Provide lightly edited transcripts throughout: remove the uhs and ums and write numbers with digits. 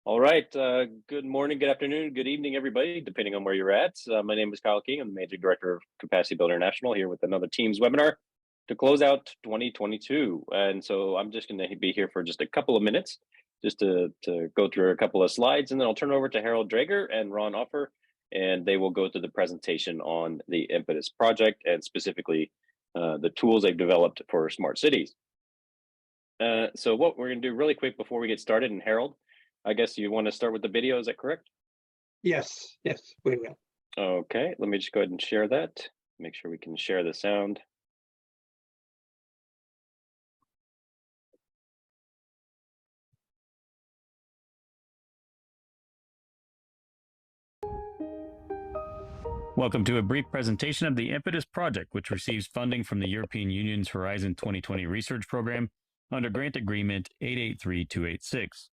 All right. Good morning, good afternoon, good evening, everybody, depending on where you're at. My name is Kyle King. I'm the Managing Director of Capacity Builder International here with another Teams webinar to close out 2022. And so I'm just going to be here for just a couple of minutes just to go through a couple of slides, and then I'll turn over to Harold Drager and Ron Offer, and they will go through the presentation on the Impetus project and specifically the tools they've developed for smart cities. So what we're going to do really quick before we get started, and Harold, I guess you want to start with the video, is that correct? Yes, we will. Okay, let me just go ahead and share that. Make sure we can share the sound. Welcome to a brief presentation of the Impetus project, which receives funding from the European Union's Horizon 2020 research program under Grant Agreement 883286.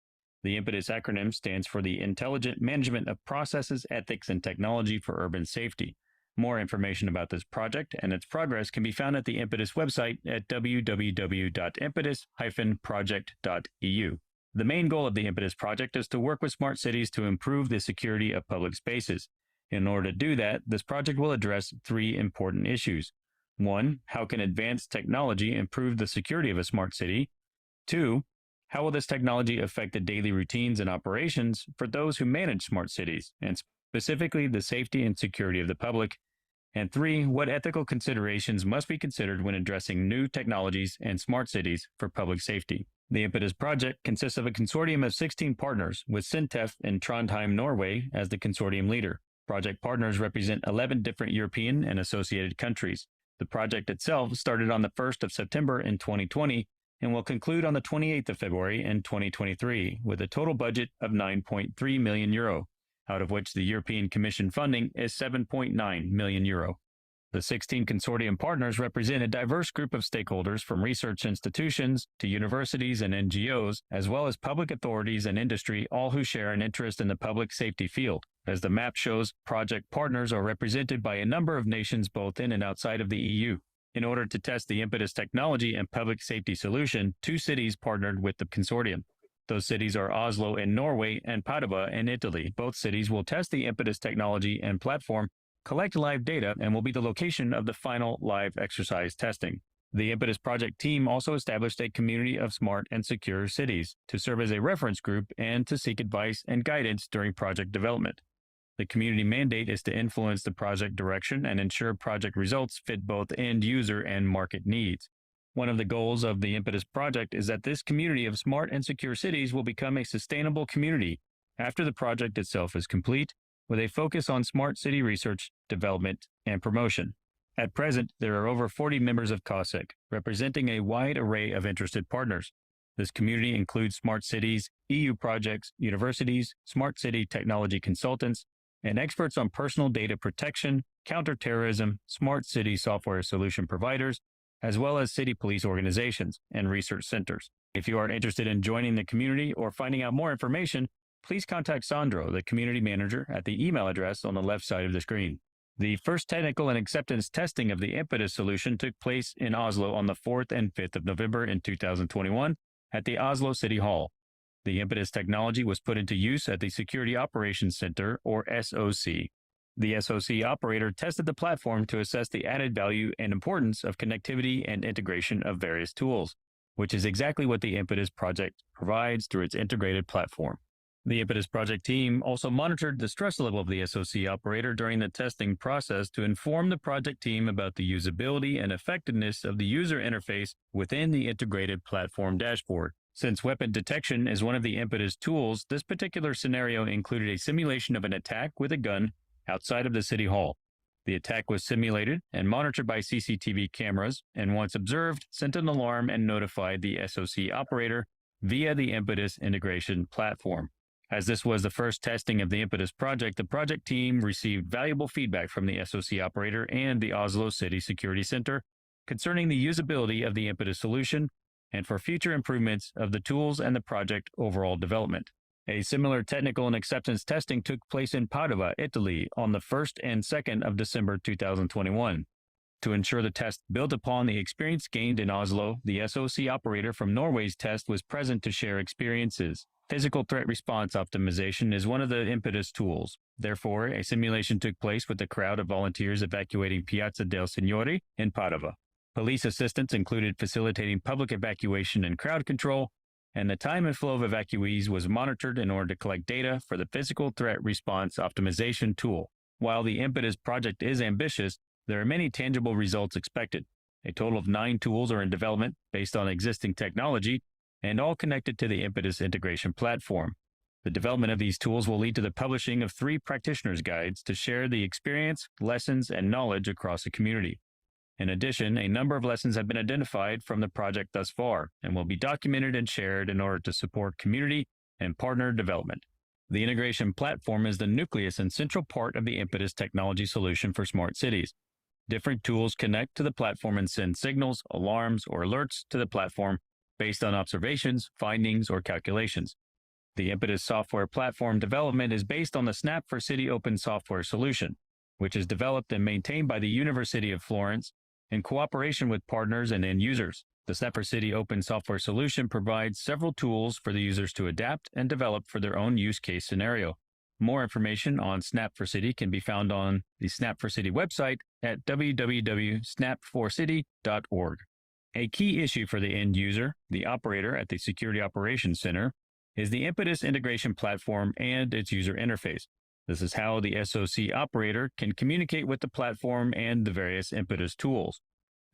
The Impetus acronym stands for the Intelligent Management of Processes, Ethics, and Technology for Urban Safety. More information about this project and its progress can be found at the Impetus website at www.impetus-project.eu. The main goal of the Impetus project is to work with smart cities to improve the security of public spaces. In order to do that, this project will address three important issues. 1. How can advanced technology improve the security of a smart city? 2. How will this technology affect the daily routines and operations for those who manage smart cities, and specifically the safety and security of the public? And 3. What ethical considerations must be considered when addressing new technologies and smart cities for public safety? The Impetus project consists of a consortium of 16 partners, with Sintef in Trondheim, Norway, as the consortium leader. Project partners represent 11 different European and associated countries. The project itself started on the 1st of September in 2020 and will conclude on the 28th of February in 2023 with a total budget of 9.3 million euro, out of which the European Commission funding is 7.9 million euro. The 16 consortium partners represent a diverse group of stakeholders from research institutions to universities and NGOs, as well as public authorities and industry, all who share an interest in the public safety field. As the map shows, project partners are represented by a number of nations both in and outside of the EU. In order to test the Impetus technology and public safety solution, 2 cities partnered with the consortium. Those cities are Oslo in Norway and Padova in Italy. Both cities will test the Impetus technology and platform, collect live data, and will be the location of the final live exercise testing. The Impetus project team also established a community of smart and secure cities to serve as a reference group and to seek advice and guidance during project development. The community mandate is to influence the project direction and ensure project results fit both end user and market needs. One of the goals of the Impetus project is that this community of smart and secure cities will become a sustainable community after the project itself is complete, with a focus on smart city research, development, and promotion. At present, there are over 40 members of COSEC, representing a wide array of interested partners. This community includes smart cities, EU projects, universities, smart city technology consultants, and experts on personal data protection, counterterrorism, smart city software solution providers, as well as city police organizations and research centers. If you are interested in joining the community or finding out more information, please contact Sandro, the community manager, at the email address on the left side of the screen. The first technical and acceptance testing of the Impetus solution took place in Oslo on the 4th and 5th of November in 2021 at the Oslo City Hall. The Impetus technology was put into use at the Security Operations Center, or SOC. The SOC operator tested the platform to assess the added value and importance of connectivity and integration of various tools, which is exactly what the Impetus project provides through its integrated platform. The Impetus project team also monitored the stress level of the SOC operator during the testing process to inform the project team about the usability and effectiveness of the user interface within the integrated platform dashboard. Since weapon detection is one of the Impetus tools, this particular scenario included a simulation of an attack with a gun outside of the City Hall. The attack was simulated and monitored by CCTV cameras, and once observed, sent an alarm and notified the SOC operator via the Impetus integration platform. As this was the first testing of the Impetus project, the project team received valuable feedback from the SOC operator and the Oslo City Security Center concerning the usability of the Impetus solution and for future improvements of the tools and the project overall development. A similar technical and acceptance testing took place in Padova, Italy on the 1st and 2nd of December 2021. To ensure the test built upon the experience gained in Oslo, the SOC operator from Norway's test was present to share experiences. Physical threat response optimization is one of the Impetus tools. Therefore, a simulation took place with a crowd of volunteers evacuating Piazza del Signore in Padova. Police assistance included facilitating public evacuation and crowd control, and the time and flow of evacuees was monitored in order to collect data for the physical threat response optimization tool. While the Impetus project is ambitious, there are many tangible results expected. A total of 9 tools are in development based on existing technology and all connected to the Impetus integration platform. The development of these tools will lead to the publishing of 3 practitioners' guides to share the experience, lessons, and knowledge across the community. In addition, a number of lessons have been identified from the project thus far and will be documented and shared in order to support community and partner development. The integration platform is the nucleus and central part of the Impetus technology solution for smart cities. Different tools connect to the platform and send signals, alarms, or alerts to the platform based on observations, findings, or calculations. The Impetus software platform development is based on the Snap for City open software solution, which is developed and maintained by the University of Florence in cooperation with partners and end users. The Snap for City open software solution provides several tools for the users to adapt and develop for their own use case scenario. More information on Snap for City can be found on the Snap for City website at www.snapforcity.org. A key issue for the end user, the operator at the Security Operations Center, is the Impetus integration platform and its user interface. This is how the SOC operator can communicate with the platform and the various Impetus tools.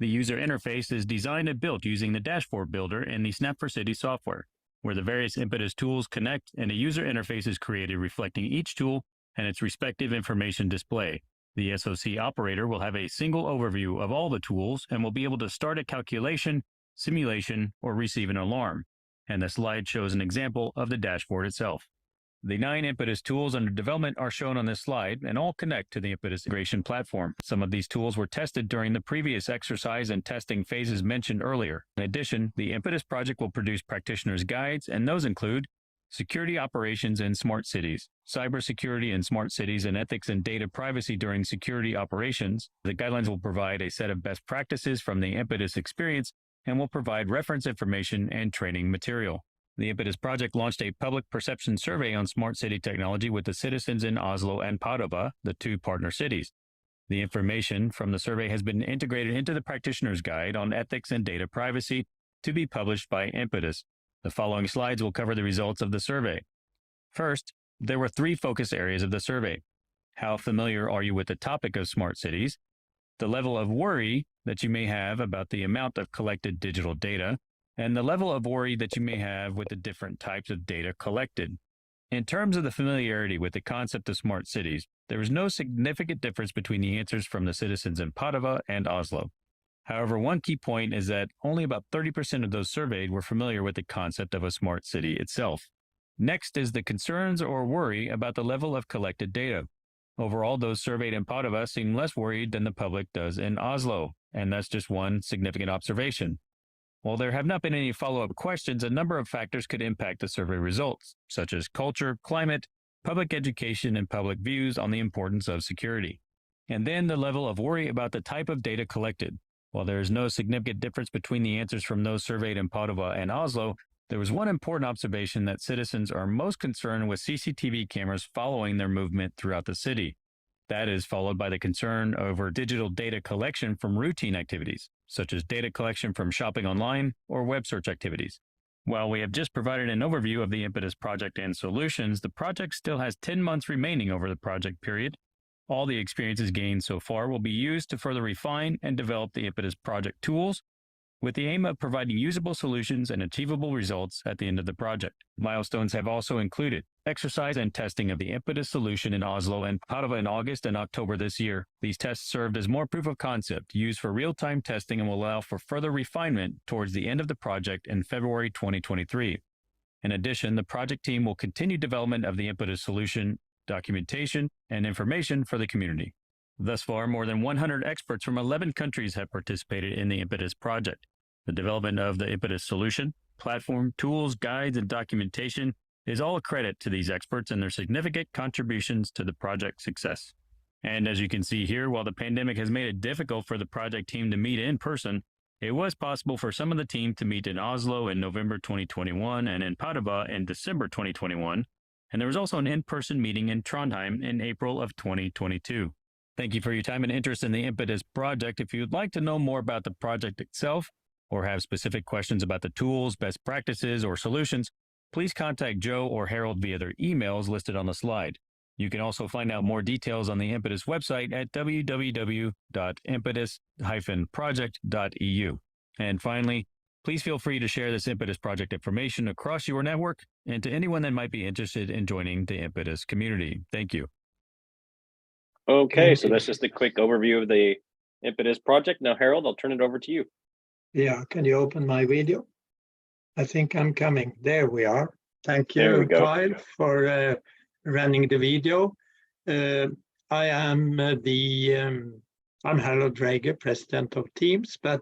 The user interface is designed and built using the dashboard builder in the Snap for City software, where the various Impetus tools connect and a user interface is created reflecting each tool and its respective information display. The SOC operator will have a single overview of all the tools and will be able to start a calculation, simulation, or receive an alarm. And the slide shows an example of the dashboard itself. The 9 Impetus tools under development are shown on this slide and all connect to the Impetus integration platform. Some of these tools were tested during the previous exercise and testing phases mentioned earlier. In addition, the Impetus project will produce practitioners' guides, and those include security operations in smart cities, cybersecurity in smart cities, and ethics and data privacy during security operations. The guidelines will provide a set of best practices from the Impetus experience and will provide reference information and training material. The Impetus project launched a public perception survey on smart city technology with the citizens in Oslo and Padova, the 2 partner cities. The information from the survey has been integrated into the practitioner's guide on ethics and data privacy to be published by Impetus. The following slides will cover the results of the survey. First, there were 3 focus areas of the survey. How familiar are you with the topic of smart cities? The level of worry that you may have about the amount of collected digital data, and the level of worry that you may have with the different types of data collected. In terms of the familiarity with the concept of smart cities, there is no significant difference between the answers from the citizens in Padova and Oslo. However, one key point is that only about 30% of those surveyed were familiar with the concept of a smart city itself. Next is the concerns or worry about the level of collected data. Overall, those surveyed in Padova seem less worried than the public does in Oslo, and that's just one significant observation. While there have not been any follow-up questions, a number of factors could impact the survey results, such as culture, climate, public education, and public views on the importance of security. And then the level of worry about the type of data collected. While there is no significant difference between the answers from those surveyed in Padova and Oslo, there was one important observation that citizens are most concerned with CCTV cameras following their movement throughout the city. That is followed by the concern over digital data collection from routine activities, such as data collection from shopping online or web search activities. While we have just provided an overview of the Impetus project and solutions, the project still has 10 months remaining over the project period. All the experiences gained so far will be used to further refine and develop the Impetus project tools, with the aim of providing usable solutions and achievable results at the end of the project. Milestones have also included exercise and testing of the Impetus solution in Oslo and Padova in August and October this year. These tests served as more proof of concept used for real-time testing and will allow for further refinement towards the end of the project in February 2023. In addition, the project team will continue development of the Impetus solution, documentation, and information for the community. Thus far, more than 100 experts from 11 countries have participated in the Impetus project. The development of the Impetus solution, platform, tools, guides, and documentation is all a credit to these experts and their significant contributions to the project's success. And as you can see here, while the pandemic has made it difficult for the project team to meet in person, it was possible for some of the team to meet in Oslo in November 2021 and in Padova in December 2021. And there was also an in-person meeting in Trondheim in April of 2022. Thank you for your time and interest in the Impetus project. If you'd like to know more about the project itself or have specific questions about the tools, best practices, or solutions, please contact Joe or Harold via their emails listed on the slide. You can also find out more details on the Impetus website at www.impetus-project.eu. And finally, please feel free to share this Impetus project information across your network and to anyone that might be interested in joining the Impetus community. Thank you. Okay, so that's just a quick overview of the Impetus project. Now, Harold, I'll turn it over to you. Yeah, can you open my video? I think I'm coming. There we are. Thank There we you, go. Kyle, for running the video. I am I'm Harold Drager, president of Teams, but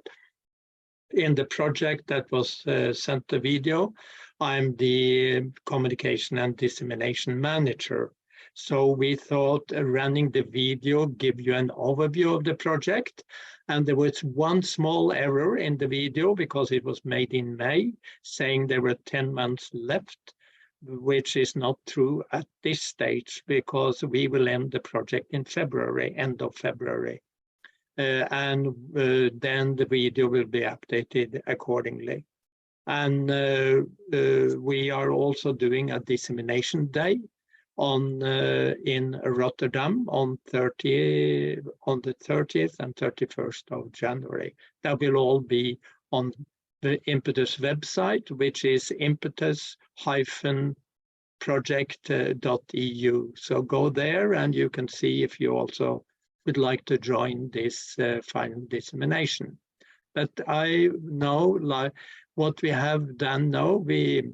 in the project that was sent the video, I'm the communication and dissemination manager. So we thought running the video give you an overview of the project. And there was one small error in the video because it was made in May, saying there were 10 months left, which is not true at this stage because we will end the project in February, end of February. And then the video will be updated accordingly. And we are also doing a dissemination day in Rotterdam on the 30th and 31st of January. That will all be on the Impetus website, which is impetus-project.eu. So go there and you can see if you also would like to join this final dissemination. But I know, like what we have done now, we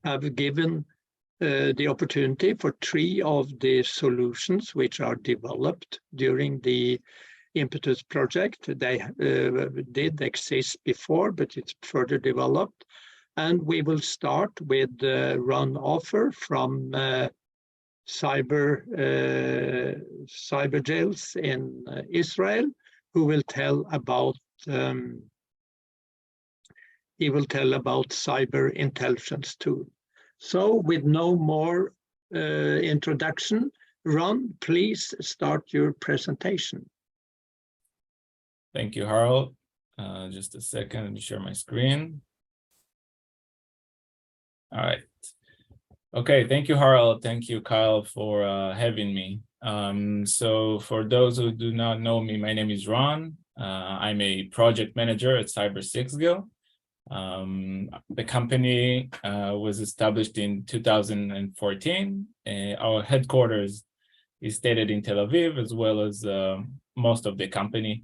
have given the opportunity for 3 of the solutions which are developed during the Impetus project. They did exist before, but it's further developed. And we will start with Ron Offer from Cybersixgill in Israel, who will tell about cyber intelligence tool. So with no more introduction, Ron, please start your presentation. Thank you, Harold. Just a second, let me share my screen. All right. Okay, thank you, Harold. Thank you, Kyle, for having me. So for those who do not know me, my name is Ron. I'm a project manager at Cybersixgill. The company was established in 2014. Our headquarters is stated in Tel Aviv, as well as most of the company.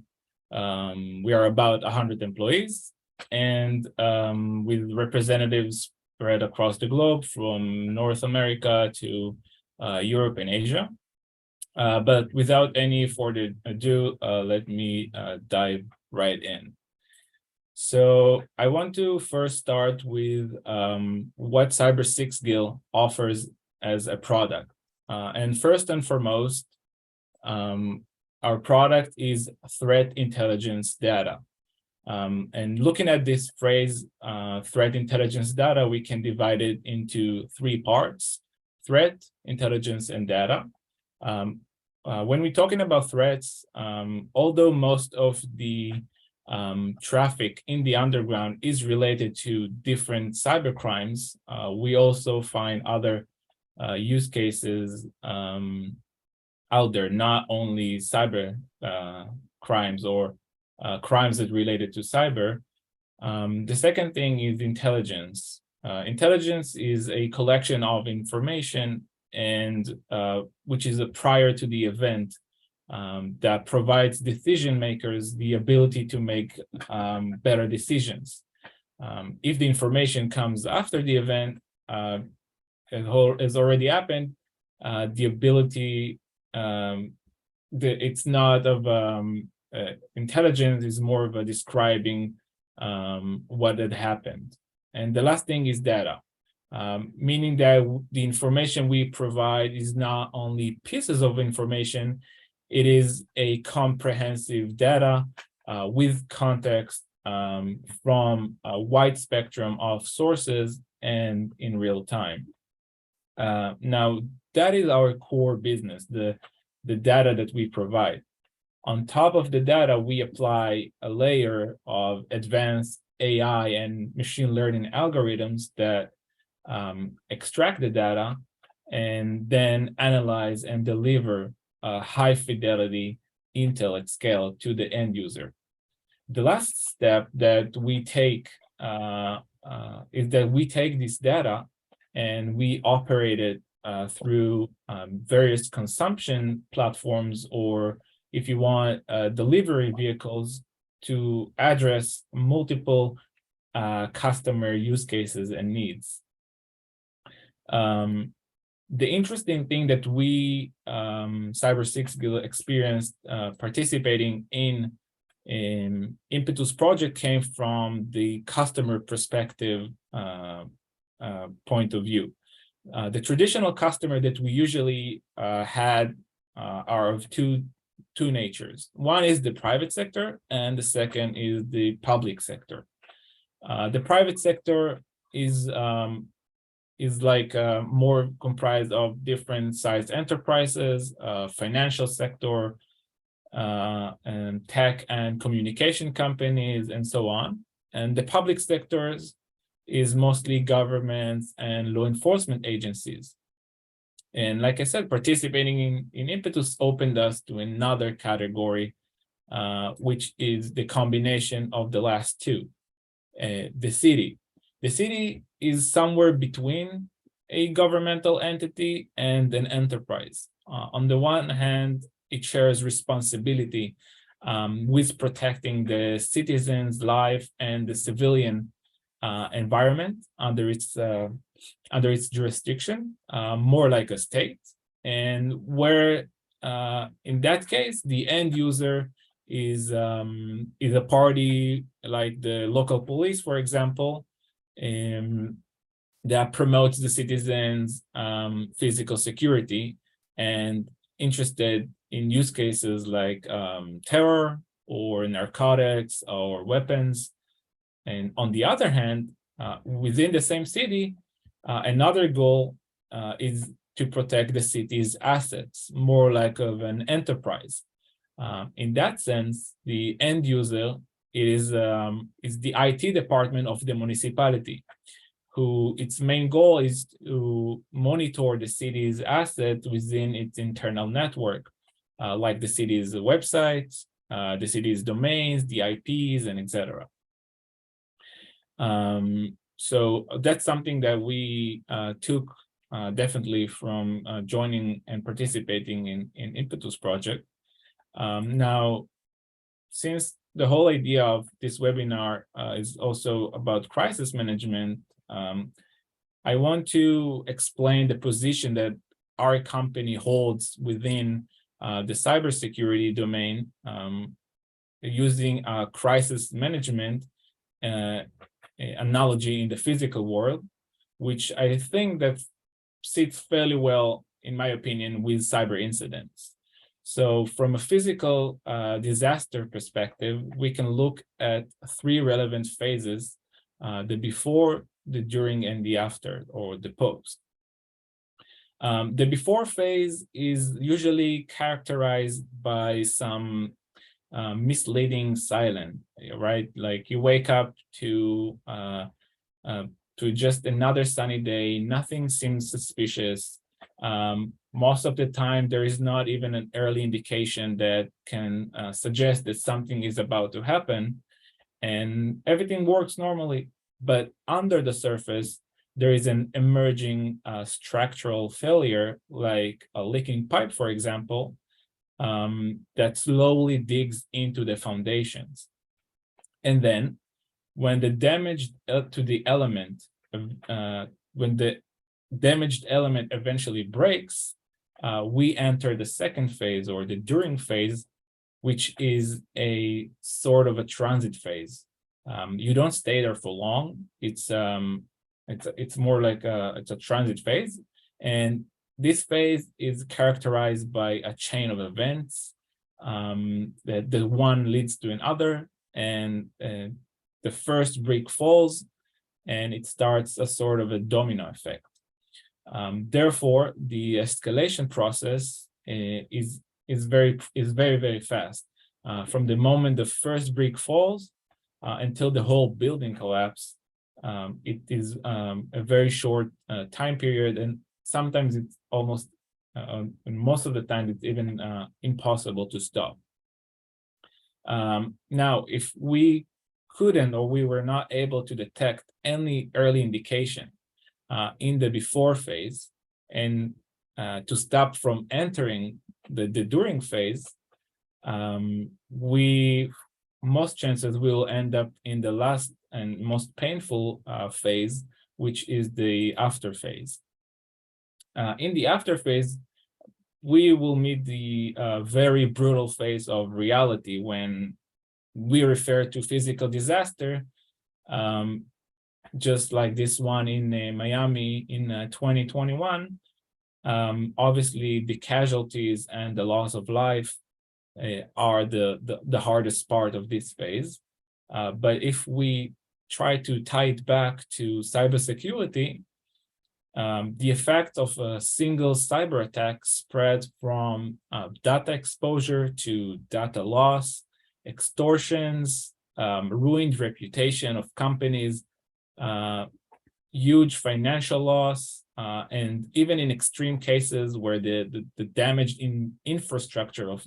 We are about 100 employees, and with representatives spread across the globe from North America to Europe and Asia. But without any further ado, let me dive right in. So I want to first start with what Cybersixgill offers as a product. And first and foremost, our product is threat intelligence data. And looking at this phrase, threat intelligence data, we can divide it into 3 parts: threat, intelligence, and data. When we're talking about threats, although most of the traffic in the underground is related to different cyber crimes, we also find other use cases out there, not only cyber crimes or crimes that related to cyber. The second thing is intelligence. Intelligence is a collection of information and which is prior to the event that provides decision makers the ability to make better decisions. If the information comes after the event, has already happened, the ability, it's not of intelligence, is more of a describing what had happened. And the last thing is data. meaning that the information we provide is not only pieces of information, it is a comprehensive data with context from a wide spectrum of sources and in real time. Now, that is our core business, the data that we provide. On top of the data, we apply a layer of advanced AI and machine learning algorithms that extract the data and then analyze and deliver high fidelity intel at scale to the end user. The last step that we take is that we take this data and we operate it through various consumption platforms, or if you want, delivery vehicles to address multiple customer use cases and needs. The interesting thing that we, Cybersixgill, experienced participating in Impetus project came from the customer perspective point of view. The traditional customer that we usually had are of two natures. One is the private sector, and the second is the public sector. The private sector is like more comprised of different sized enterprises, financial sector, and tech and communication companies, and so on. And the public sectors is mostly governments and law enforcement agencies. And like I said, participating in Impetus opened us to another category, which is the combination of the last two, the city. The city is somewhere between a governmental entity and an enterprise. On the one hand, it shares responsibility with protecting the citizens' life and the civilian environment under its jurisdiction, more like a state, and where in that case the end user is a party like the local police, for example, that promotes the citizens' physical security and interested in use cases like terror or narcotics or weapons. And on the other hand, within the same city, another goal is to protect the city's assets, more like of an enterprise. In that sense, the end user is the IT department of the municipality, who its main goal is to monitor the city's assets within its internal network, like the city's websites, the city's domains, the IPs, and etc. So that's something that we took definitely from joining and participating in Impetus project. Now, since the whole idea of this webinar is also about crisis management, I want to explain the position that our company holds within the cybersecurity domain, using a crisis management analogy in the physical world, which I think that sits fairly well, in my opinion, with cyber incidents. So from a physical disaster perspective, we can look at three relevant phases: the before, the during, and the after, or the post. The before phase is usually characterized by some misleading silence, right? Like you wake up to just another sunny day, nothing seems suspicious. Most of the time, there is not even an early indication that can suggest that something is about to happen, and everything works normally. But under the surface, there is an emerging structural failure, like a leaking pipe, for example, that slowly digs into the foundations. And then when the damage to the element, when the damaged element eventually breaks, we enter the second phase, or the during phase, which is a sort of a transit phase. You don't stay there for long. It's it's more like it's a transit phase, and this phase is characterized by a chain of events that the one leads to another, and the first brick falls, and it starts a sort of a domino effect. Therefore, the escalation process is very, very fast. From the moment the first brick falls until the whole building collapses, it is a very short time period, and sometimes it's almost, and most of the time, it's even impossible to stop. Now, if we couldn't, or we were not able to detect any early indication in the before phase, and to stop from entering the during phase, most chances will end up in the last and most painful phase, which is the after phase. In the after phase, we will meet the very brutal phase of reality when we refer to physical disaster, just like this one in Miami in 2021. Obviously, the casualties and the loss of life are the hardest part of this phase. But if we try to tie it back to cybersecurity, the effect of a single cyber attack spread from data exposure to data loss, extortions, ruined reputation of companies, huge financial loss, and even in extreme cases where the damage in infrastructure of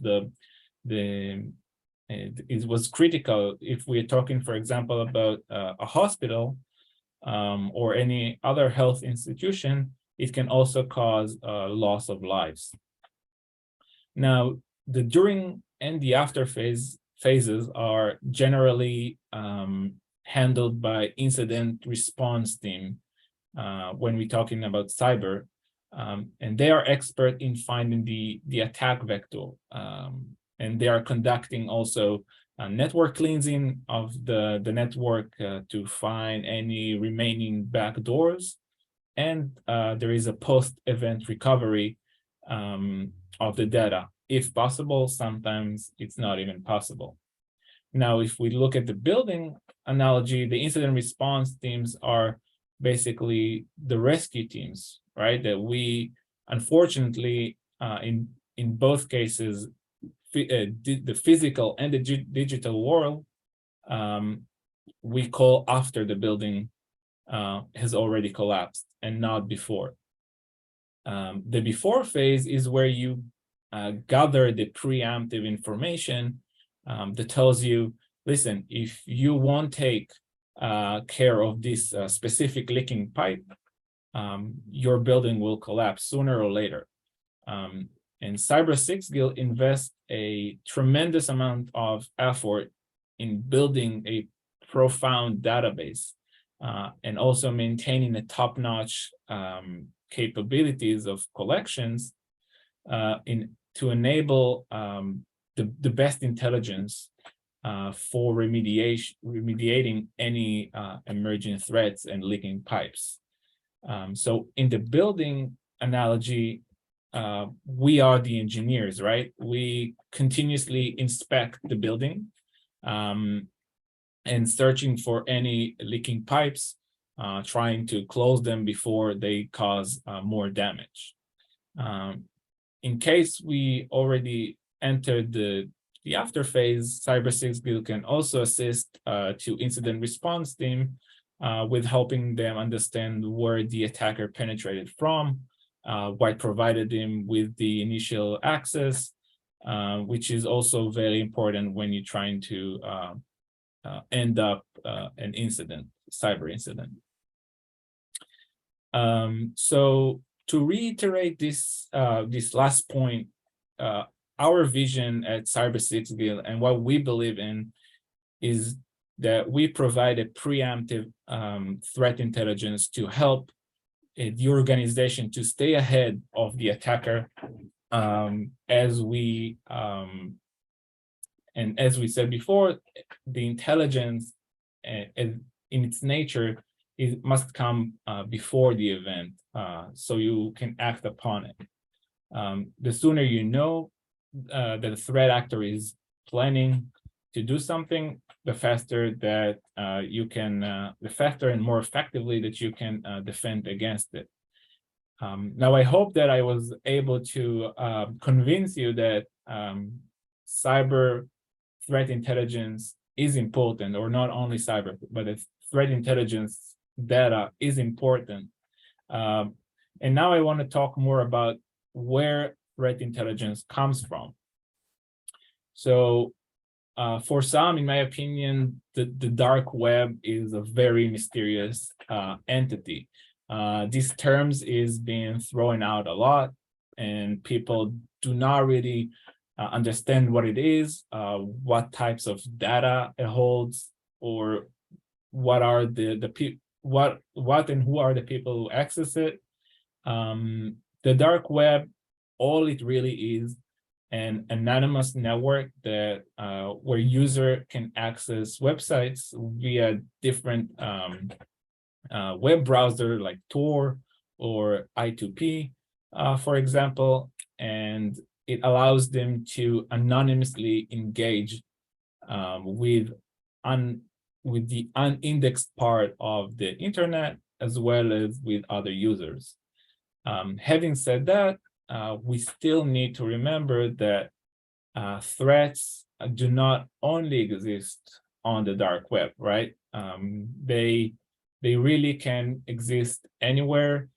it was critical. If we're talking, for example, about a hospital or any other health institution, it can also cause loss of lives. Now, the during and the after phases are generally handled by incident response team when we're talking about cyber, and they are expert in finding the attack vector, and they are conducting also network cleansing of the network to find any remaining backdoors, and there is a post-event recovery of the data, if possible. Sometimes it's not even possible. Now, if we look at the building analogy, the incident response teams are basically the rescue teams, right? That we, unfortunately, in both cases, the physical and the digital world, we call after the building has already collapsed and not before. The before phase is where you gather the preemptive information that tells you, listen, if you won't take care of this specific leaking pipe, your building will collapse sooner or later. And Cybersixgill invests a tremendous amount of effort in building a profound database and also maintaining a top-notch capabilities of collections to enable the best intelligence for remediating any emerging threats and leaking pipes. So in the building analogy, we are the engineers, right? We continuously inspect the building and searching for any leaking pipes, trying to close them before they cause more damage. In case we already entered the after phase, Cybersixgill can also assist to incident response team with helping them understand where the attacker penetrated from, what provided them with the initial access, which is also very important when you're trying to end up an incident, cyber incident. So to reiterate this last point, our vision at Cybersixgill and what we believe in is that we provide a preemptive threat intelligence to help the organization to stay ahead of the attacker, as we said before, the intelligence in its nature it must come before the event, so you can act upon it. The sooner you know that the threat actor is planning to do something, the faster that the faster and more effectively that you can defend against it. Now, I hope that I was able to convince you that cyber threat intelligence is important, or not only cyber, but it's threat intelligence data is important. And now I want to talk more about where threat intelligence comes from. So for some, in my opinion, the dark web is a very mysterious entity. These terms is being thrown out a lot, and people do not really understand what it is, what types of data it holds, or what are what and who are the people who access it. The dark web, all it really is an anonymous network that where user can access websites via different web browser like Tor or I2P, for example, and it allows them to anonymously engage with the unindexed part of the internet, as well as with other users. Having said that, we still need to remember that threats do not only exist on the dark web, right? They really can exist anywhere,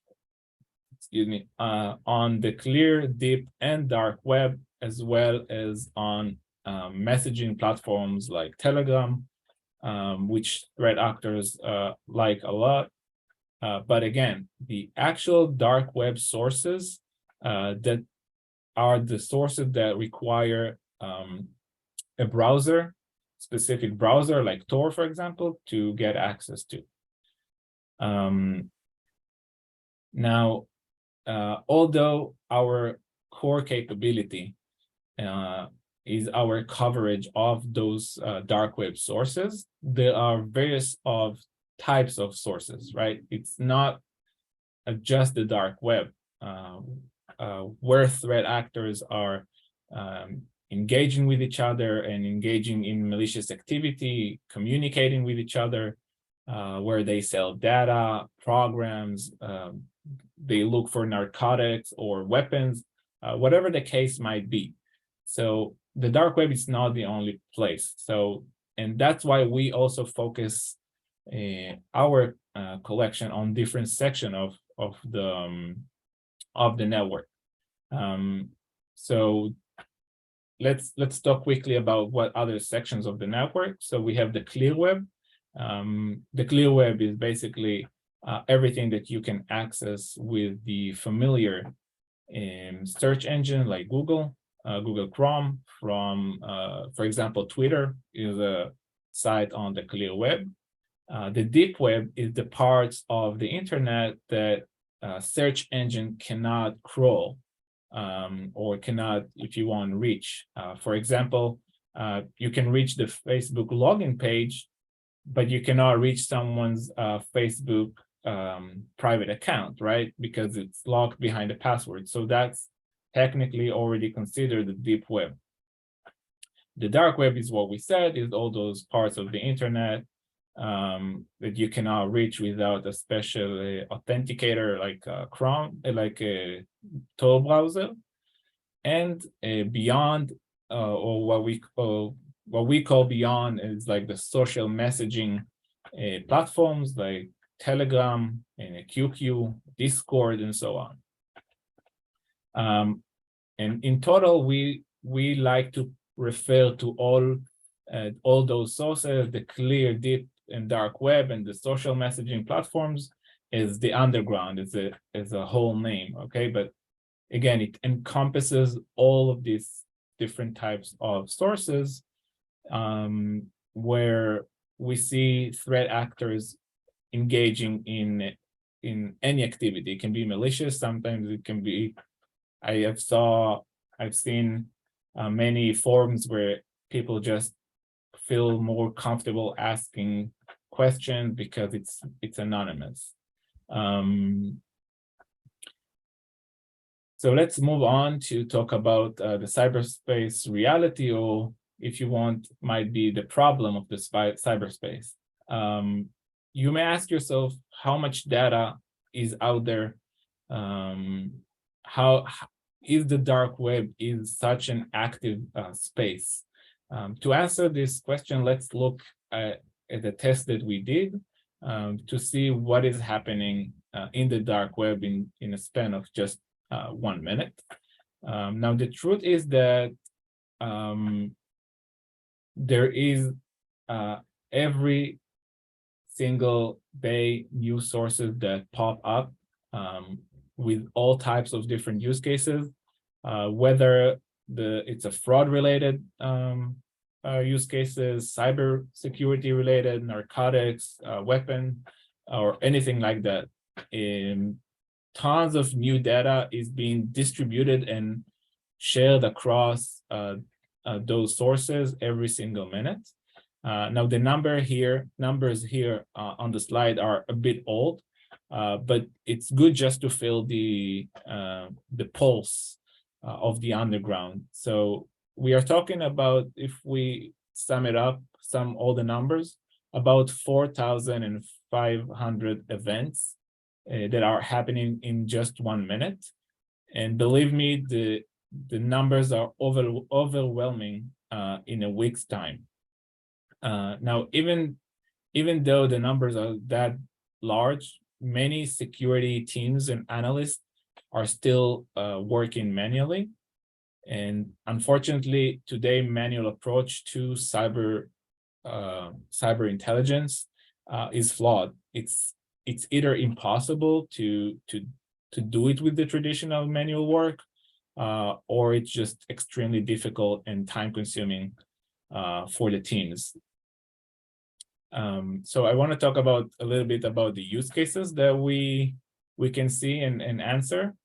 on the clear, deep, and dark web, as well as on messaging platforms like Telegram, which threat actors like a lot. But again, the actual dark web sources that are the sources that require a browser, specific browser like Tor, for example, to get access to. Now, although our core capability is our coverage of those dark web sources, there are various types of sources, right? It's not just the dark web, where threat actors are engaging with each other and engaging in malicious activity, communicating with each other, where they sell data, programs, they look for narcotics or weapons, whatever the case might be. So the dark web is not the only place. So, and that's why we also focus our collection on different section of the network. So let's talk quickly about what other sections of the network. So we have the clear web. The clear web is basically everything that you can access with the familiar search engine like Google, Google Chrome. From, for example, Twitter is a site on the clear web. The deep web is the parts of the internet that search engine cannot crawl or cannot, if you want, reach. For example, you can reach the Facebook login page, but you cannot reach someone's Facebook private account, right? Because it's locked behind a password. So that's technically already considered the deep web. The dark web is what we said, is all those parts of the internet that you cannot reach without a special authenticator like Chrome, like a Tor browser. And beyond, or what we call beyond, is like the social messaging platforms like Telegram and QQ, Discord, and so on. And in total, we like to refer to all those sources, the clear, deep, and dark web, and the social messaging platforms, is the underground, is a whole name, okay? But again, it encompasses all of these different types of sources where we see threat actors engaging in any activity. It can be malicious, sometimes it can be, I've seen many forums where people just feel more comfortable asking questions because it's anonymous. So let's move on to talk about the cyberspace reality, or if you want, might be the problem of the cyberspace. You may ask yourself how much data is out there. How is the dark web is such an active space? To answer this question, let's look at the test that we did to see what is happening in the dark web in a span of just 1 minute. Now, the truth is that there is every single day news sources that pop up with all types of different use cases, whether it's a fraud related use cases, cyber security related, narcotics, weapon, or anything like that. Tons of new data is being distributed and shared across those sources every single minute. Now the numbers here on the slide are a bit old, but it's good just to feel the pulse of the underground. So we are talking about, if we sum it up, all the numbers, about 4,500 events that are happening in just 1 minute. And believe me, the numbers are overwhelming in a week's time. Now, even though the numbers are that large, many security teams and analysts are still working manually. And unfortunately, today manual approach to cyber intelligence is flawed. It's either impossible to do it with the traditional manual work, or it's just extremely difficult and time-consuming for the teams. So I want to talk about a little bit about the use cases that we can see and answer.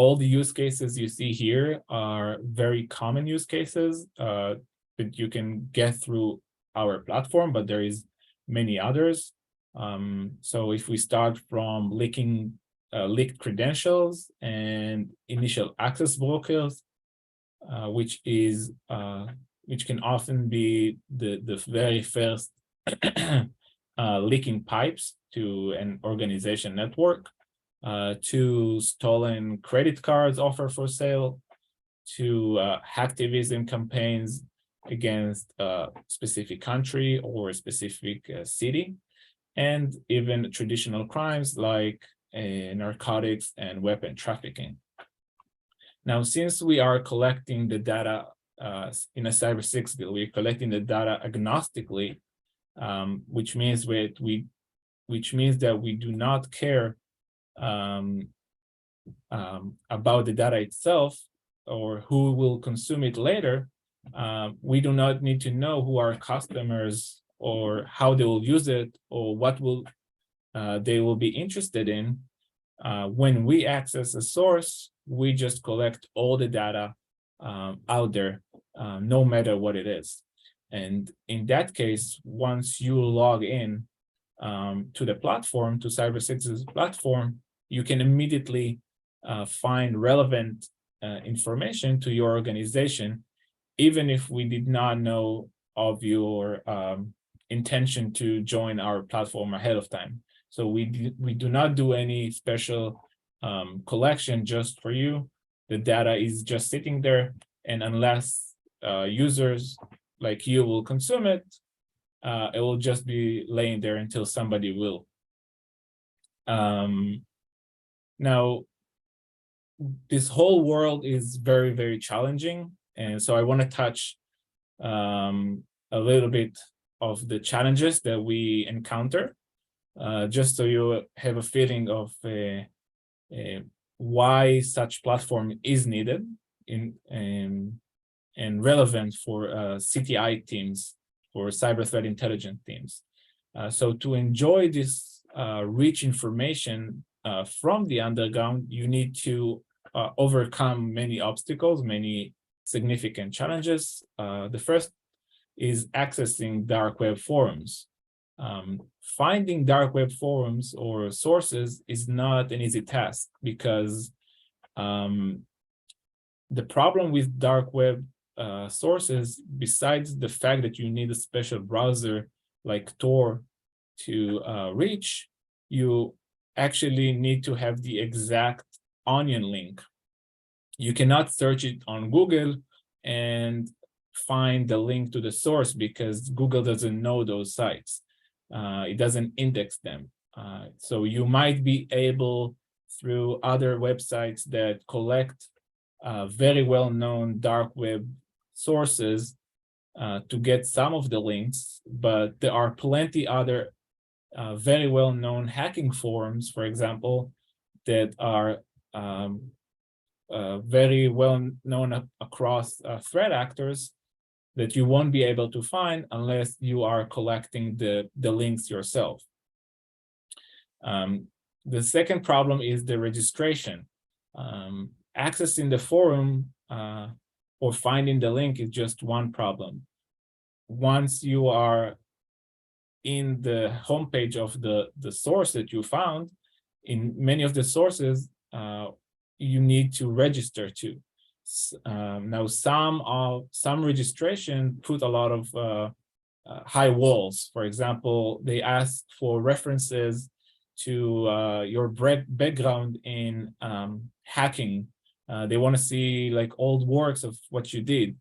All the use cases you see here are very common use cases that you can get through our platform, but there is many others. So if we start from leaked credentials and initial access brokers, which can often be the very first leaking pipes to an organization network, to stolen credit cards offered for sale, to hacktivism campaigns against a specific country or a specific city, and even traditional crimes like narcotics and weapon trafficking. Now, since we are collecting the data in a Cybersixgill, we're collecting the data agnostically, which means that we do not care about the data itself or who will consume it later. We do not need to know who our customers or how they will use it or what they will be interested in. When we access a source, we just collect all the data out there, no matter what it is. And in that case, once you log in to the platform, to Cybersixgill's platform, you can immediately find relevant information to your organization, even if we did not know of your intention to join our platform ahead of time. So we do not do any special collection just for you. The data is just sitting there, and unless users like you will consume it, it will just be laying there until somebody will. Now, this whole world is very, very challenging, and so I want to touch a little bit of the challenges that we encounter, just so you have a feeling of why such platform is needed and relevant for CTI teams, for cyber threat intelligence teams. So to enjoy this rich information from the underground, you need to overcome many obstacles, many significant challenges. The first is accessing dark web forums. Finding dark web forums or sources is not an easy task because the problem with dark web sources, besides the fact that you need a special browser like Tor to reach, you actually need to have the exact onion link. You cannot search it on Google and find the link to the source because Google doesn't know those sites. It doesn't index them. So you might be able, through other websites that collect very well-known dark web sources, to get some of the links, but there are plenty other very well-known hacking forums, for example, that are very well known across threat actors that you won't be able to find unless you are collecting the links yourself. The second problem is the registration. Accessing the forum or finding the link is just one problem. Once you are in the homepage of the source that you found, in many of the sources, you need to register to. Now, some registration put a lot of high walls. For example, they ask for references to your background in hacking. They want to see like old works of what you did.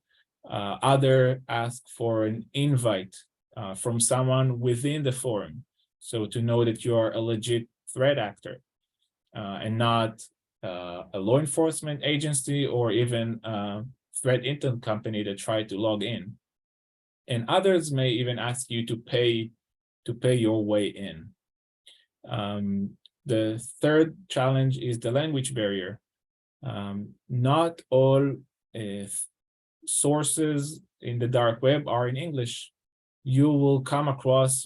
Other ask for an invite from someone within the forum, so to know that you are a legit threat actor and not a law enforcement agency or even a threat intel company that try to log in. And others may even ask you to pay your way in. The third challenge is the language barrier. Not all sources in the dark web are in English. You will come across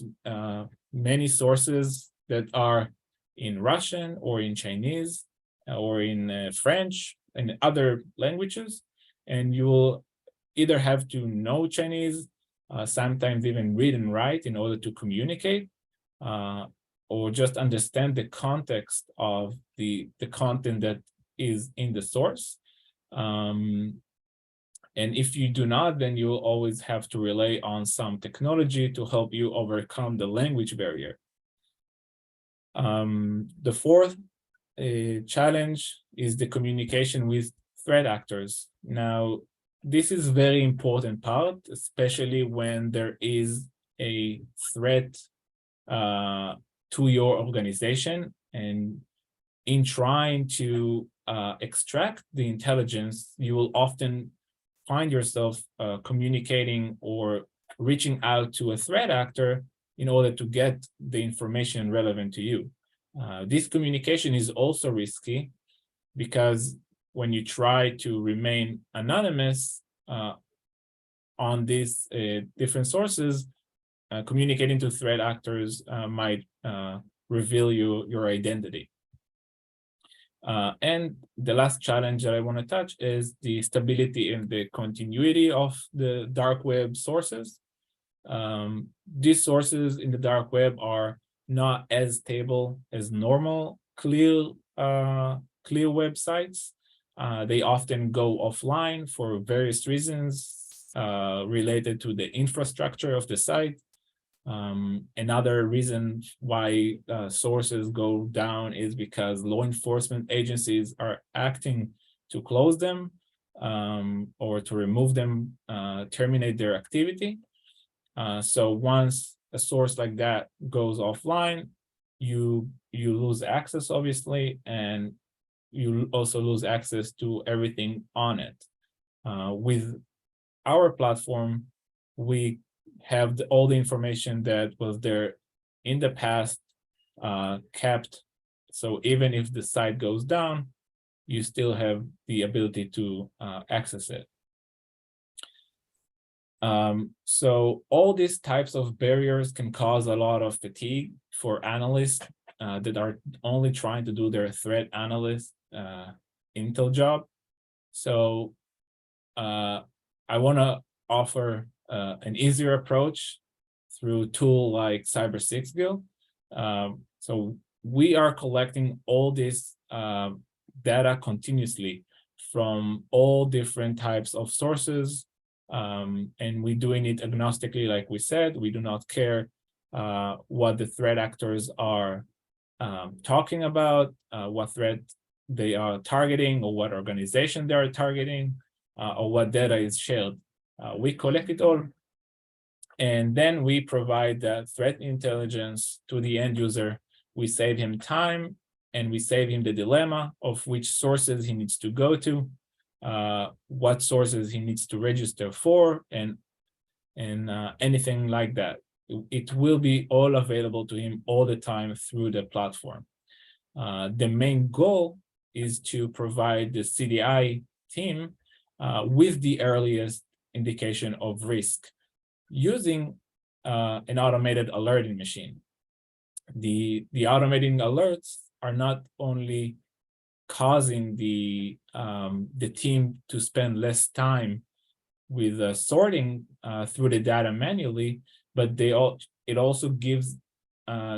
many sources that are in Russian or in Chinese or in French and other languages, and you will either have to know Chinese, sometimes even read and write in order to communicate, or just understand the context of the content that is in the source. And if you do not, then you will always have to rely on some technology to help you overcome the language barrier. The fourth challenge is the communication with threat actors. Now, this is a very important part, especially when there is a threat to your organization. And in trying to extract the intelligence, you will often find yourself communicating or reaching out to a threat actor in order to get the information relevant to you. This communication is also risky because when you try to remain anonymous on these different sources, communicating to threat actors might reveal your identity. And the last challenge that I want to touch is the stability and the continuity of the dark web sources. These sources in the dark web are not as stable as normal clear websites. They often go offline for various reasons related to the infrastructure of the site. Another reason why sources go down is because law enforcement agencies are acting to close them or to remove them, terminate their activity. So once a source like that goes offline, you lose access, obviously, and you also lose access to everything on it. With our platform, we have all the information that was there in the past kept. So even if the site goes down, you still have the ability to access it. So all these types of barriers can cause a lot of fatigue for analysts that are only trying to do their threat analyst intel job. So I want to offer an easier approach through tool like Cybersixgill. So we are collecting all this data continuously from all different types of sources, and we're doing it agnostically, like we said. We do not care what the threat actors are talking about, what threat they are targeting, or what organization they are targeting, or what data is shared. We collect it all, and then we provide that threat intelligence to the end user. We save him time, and we save him the dilemma of which sources he needs to go to, what sources he needs to register for, and anything like that. It will be all available to him all the time through the platform. The main goal is to provide the CDI team with the earliest indication of risk using an automated alerting machine. The automating alerts are not only causing the team to spend less time with sorting through the data manually, but it also gives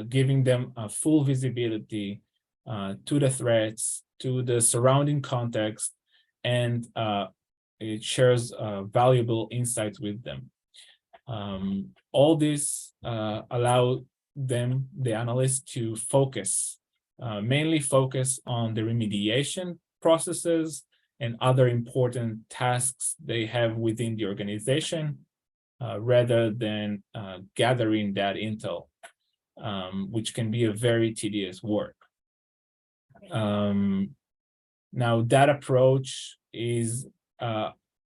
giving them a full visibility to the threats, to the surrounding context, and it shares valuable insights with them. All this allow them, the analysts, to focus, mainly focus on the remediation processes and other important tasks they have within the organization, rather than gathering that intel, which can be a very tedious work. Now, that approach is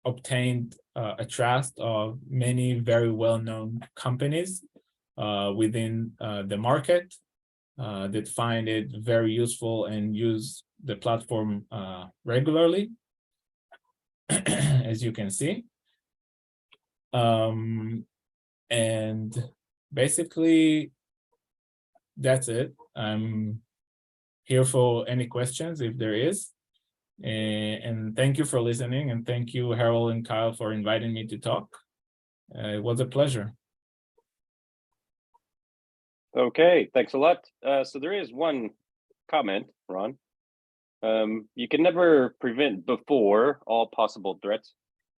obtained a trust of many very well-known companies within the market that find it very useful and use the platform regularly, as you can see. And basically, that's it. I'm here for any questions if there is. And thank you for listening, and thank you, Harold and Kyle, for inviting me to talk. It was a pleasure. Okay, thanks a lot. So there is one comment, Ron. You can never prevent before all possible threats.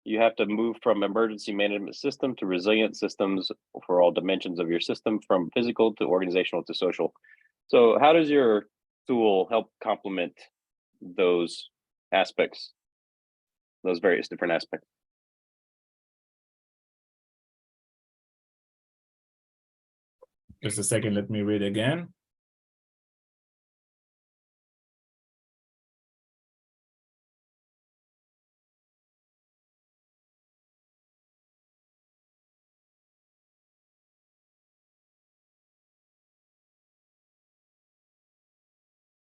You have to move from emergency management system to resilient systems for all dimensions of your system, from physical to organizational to social. So how does your tool help complement those aspects, those various different aspects? Just a second, let me read again.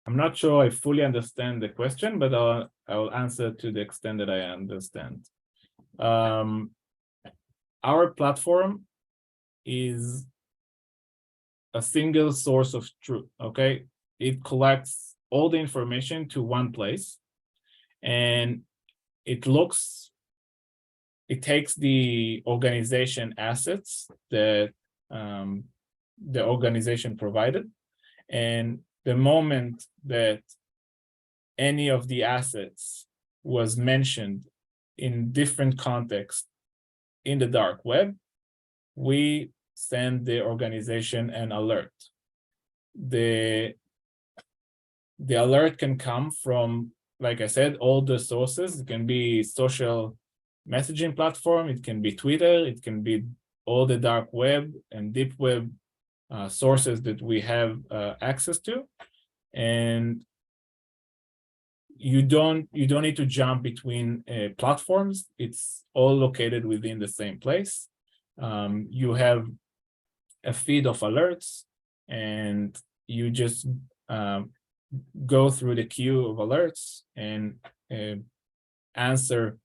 I'm not sure I fully understand the question, but I will answer to the extent that I understand. Our platform is a single source of truth, okay? It collects all the information to one place, and it takes the organization assets that the organization provided, and the moment that any of the assets was mentioned in different contexts in the dark web, we send the organization an alert. The alert can come from, like I said, all the sources. It can be social messaging platform, it can be Twitter, it can be all the dark web and deep web sources that we have access to, and you don't need to jump between platforms. It's all located within the same place. You have a feed of alerts, and you just go through the queue of alerts and answer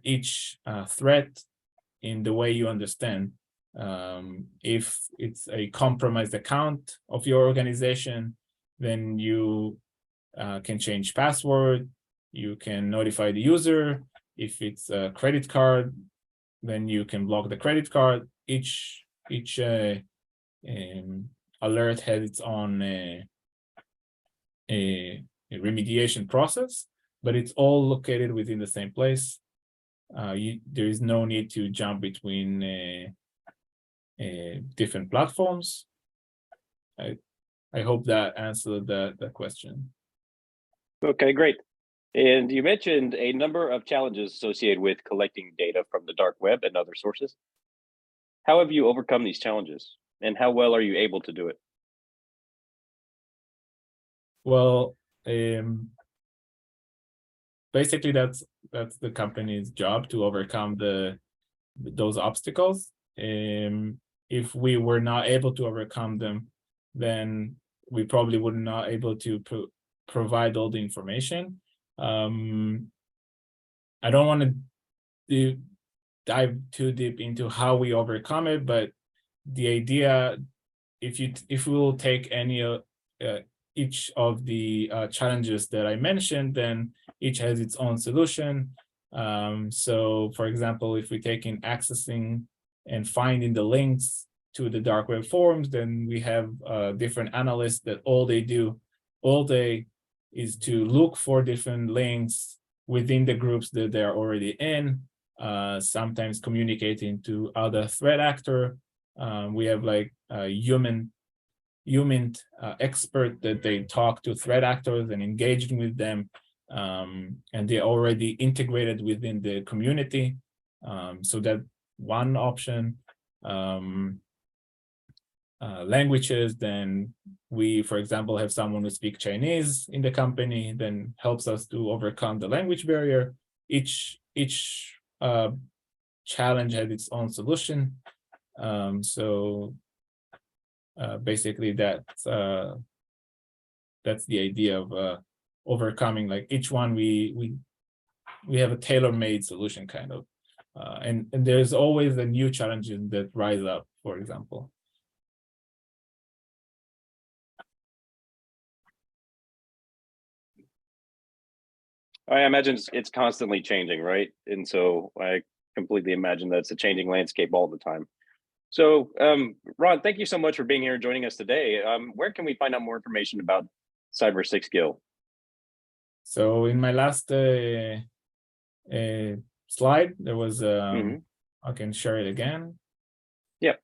each threat in the way you understand. If it's a compromised account of your organization, then you can change password, you can notify the user. If it's a credit card, then you can block the credit card. Each Each alert has its own a remediation process, but it's all located within the same place. There is no need to jump between different platforms. I hope that answered that question. Okay, great. And you mentioned a number of challenges associated with collecting data from the dark web and other sources. How have you overcome these challenges, and how well are you able to do it? Well, basically that's the company's job to overcome those obstacles. If we were not able to overcome them, then we probably would not able to provide all the information. I don't want to dive too deep into how we overcome it, but the idea, if we will take any each of the challenges that I mentioned, then each has its own solution. So, for example, if we take in accessing and finding the links to the dark web forums, then we have different analysts that all they do all day is to look for different links within the groups that they're already in, sometimes communicating to other threat actor. We have like a human expert that they talk to threat actors and engaging with them, and they're already integrated within the community. So that one option. Languages, then we, for example, have someone who speaks Chinese in the company, then helps us to overcome the language barrier. Each challenge has its own solution. So basically that's the idea of overcoming, like each one we have a tailor-made solution kind of, and there's always a new challenges that rise up, for example. I imagine it's constantly changing, right? And so I completely imagine that it's a changing landscape all the time. So, Ron, thank you so much for being here and joining us today. Where can we find out more information about Cybersixgill? So in my last slide, there was, I can share it again. Yep.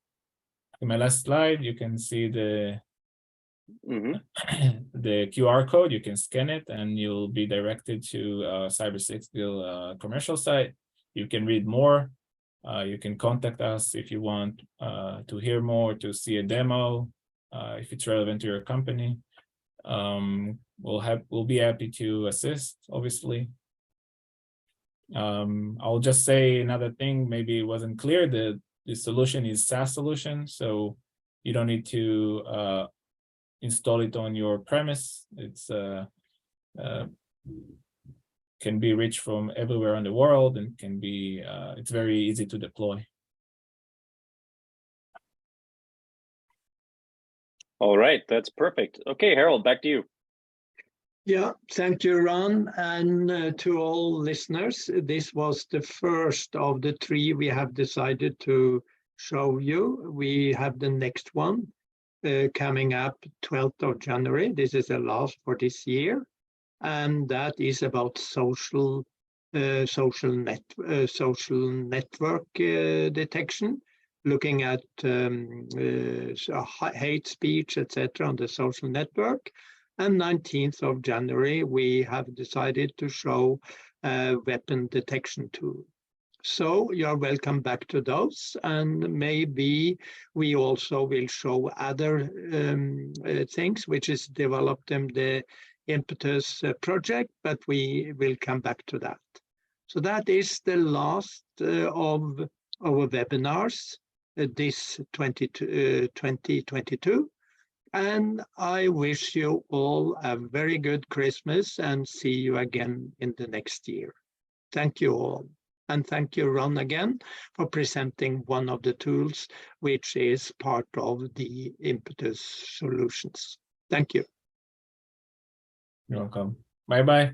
In my last slide, you can see the the QR code. You can scan it and you'll be directed to Cybersixgill commercial site. You can read more. You can contact us if you want to hear more, to see a demo, if it's relevant to your company. We'll be happy to assist, obviously. I'll just say another thing, maybe it wasn't clear, that the solution is SaaS solution, so you don't need to install it on your premise. It's can be reached from everywhere in the world, and can be it's very easy to deploy. All right, that's perfect. Okay, Harold, back to you. Yeah, thank you, Ron, and to all listeners. This was the first of the 3 we have decided to show you. We have the next one coming up 12th of January. This is the last for this year, and that is about social network detection, looking at hate speech, etc., on the social network. And 19th of January, we have decided to show a weapon detection tool. So you're welcome back to those, and maybe we also will show other things which is developed in the IMPETUS project, but we will come back to that. So that is the last of our webinars this 2022. And I wish you all a very good Christmas, and see you again in the next year. Thank you all. And thank you, Ron, again, for presenting one of the tools which is part of the IMPETUS Solutions. Thank you. You're welcome. Bye-bye.